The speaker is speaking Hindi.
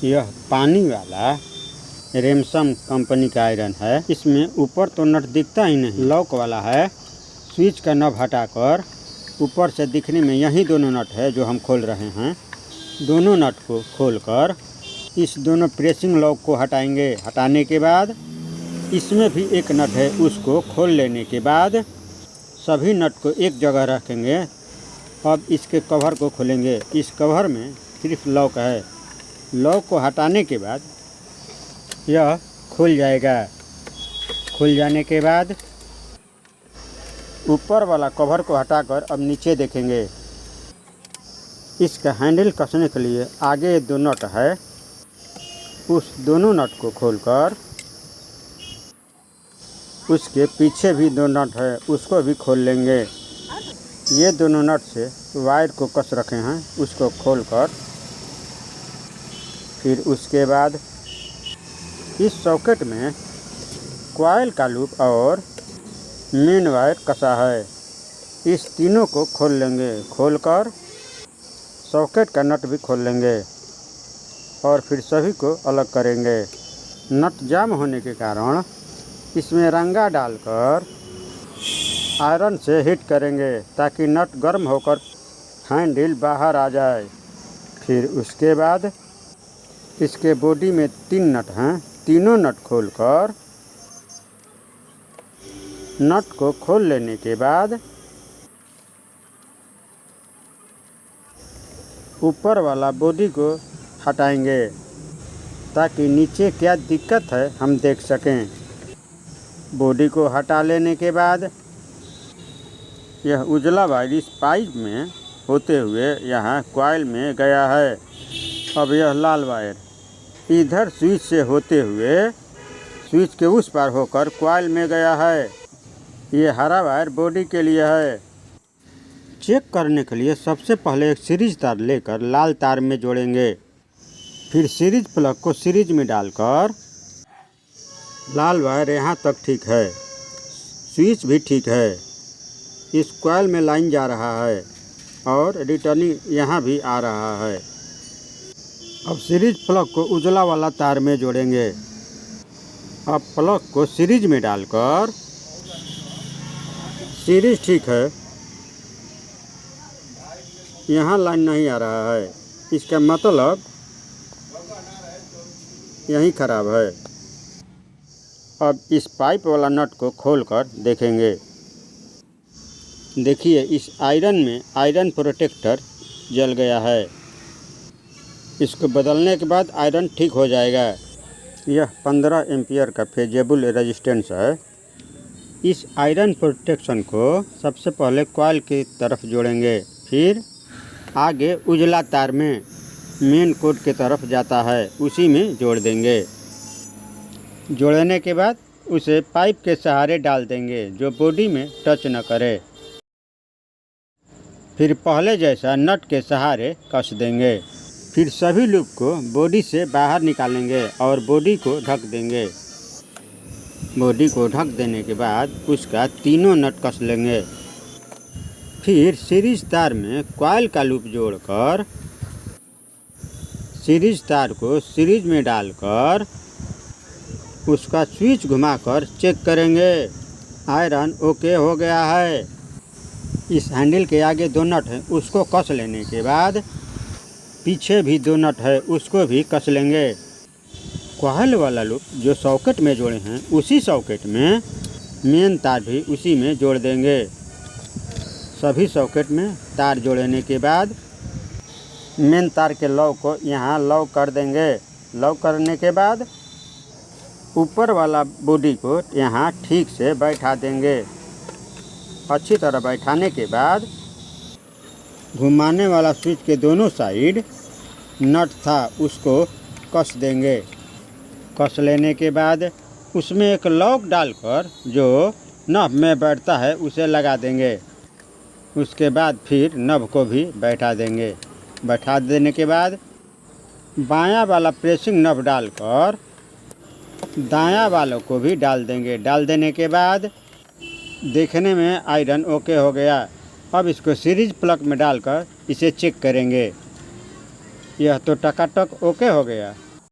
यह पानी वाला रेमसम कंपनी का आयरन है। इसमें ऊपर तो नट दिखता ही नहीं, लॉक वाला है। स्विच का नब हटाकर ऊपर से दिखने में यही दोनों नट है जो हम खोल रहे हैं। दोनों नट को खोलकर इस दोनों प्रेसिंग लॉक को हटाएंगे। हटाने के बाद इसमें भी एक नट है, उसको खोल लेने के बाद सभी नट को एक जगह रखेंगे। अब इसके कवर को खोलेंगे। इस कवर में सिर्फ लॉक है। लॉक को हटाने के बाद यह खुल जाएगा। खुल जाने के बाद ऊपर वाला कवर को हटाकर अब नीचे देखेंगे। इसका हैंडल कसने के लिए आगे दो नट है, उस दोनों नट को खोलकर उसके पीछे भी दो नट है, उसको भी खोल लेंगे। ये दोनों नट से वायर को कस रखे हैं, उसको खोलकर फिर उसके बाद इस सॉकेट में कॉइल का लूप और मेन वायर कसा है। इस तीनों को खोल लेंगे। खोलकर सॉकेट का नट भी खोल लेंगे और फिर सभी को अलग करेंगे। नट जाम होने के कारण इसमें रंगा डालकर आयरन से हीट करेंगे ताकि नट गर्म होकर हैंडल बाहर आ जाए। फिर उसके बाद इसके बॉडी में 3 नट हैं, तीनों नट खोलकर नट को खोल लेने के बाद ऊपर वाला बॉडी को हटाएंगे ताकि नीचे क्या दिक्कत है हम देख सकें। बॉडी को हटा लेने के बाद यह उजला वायर इस पाइप में होते हुए यहाँ कॉइल में गया है। अब यह लाल वायर इधर स्विच से होते हुए स्विच के उस पार होकर कॉइल में गया है। ये हरा वायर बॉडी के लिए है। चेक करने के लिए सबसे पहले एक सीरीज तार लेकर लाल तार में जोड़ेंगे। फिर सीरीज प्लग को सीरीज में डालकर लाल वायर यहाँ तक ठीक है, स्विच भी ठीक है। इस कॉइल में लाइन जा रहा है और रिटर्निंग यहाँ भी आ रहा है। अब सीरीज प्लग को उजला वाला तार में जोड़ेंगे। अब प्लग को सीरीज में डालकर सीरीज ठीक है, यहाँ लाइन नहीं आ रहा है, इसका मतलब यहीं खराब है। अब इस पाइप वाला नट को खोलकर देखेंगे। देखिए इस आयरन में आयरन प्रोटेक्टर जल गया है। इसको बदलने के बाद आयरन ठीक हो जाएगा। यह 15 एम्पियर का फेजेबल रेजिस्टेंस है। इस आयरन प्रोटेक्शन को सबसे पहले कॉइल की तरफ जोड़ेंगे, फिर आगे उजला तार में मेन कोड की तरफ जाता है, उसी में जोड़ देंगे। जोड़ने के बाद उसे पाइप के सहारे डाल देंगे जो बॉडी में टच न करे। फिर पहले जैसा नट के सहारे कस देंगे। फिर सभी लूप को बॉडी से बाहर निकालेंगे और बॉडी को ढक देंगे। बॉडी को ढक देने के बाद उसका तीनों नट कस लेंगे। फिर सीरीज तार में कॉइल का लूप जोड़कर सीरीज तार को सीरीज में डालकर उसका स्विच घुमाकर चेक करेंगे। आयरन ओके हो गया है। इस हैंडल के आगे 2 नट हैं, उसको कस लेने के बाद पीछे भी 2 नट है, उसको भी कस लेंगे। कॉइल वाला लूप जो सॉकेट में जोड़े हैं उसी सॉकेट में मेन तार भी उसी में जोड़ देंगे। सभी सॉकेट में तार जोड़ने के बाद मेन तार के लॉक को यहाँ लॉक कर देंगे। लॉक करने के बाद ऊपर वाला बॉडी को यहाँ ठीक से बैठा देंगे। अच्छी तरह बैठाने के बाद घुमाने वाला स्विच के दोनों साइड नट था, उसको कस देंगे। कस लेने के बाद उसमें एक लॉक डालकर जो नब में बैठता है उसे लगा देंगे। उसके बाद फिर नब को भी बैठा देंगे। बैठा देने के बाद बायां वाला प्रेसिंग नब डालकर दायां वालों को भी डाल देंगे। डाल देने के बाद देखने में आयरन ओके हो गया। अब इसको सीरीज प्लग में डालकर इसे चेक करेंगे। यह तो टकाटक ओके हो गया।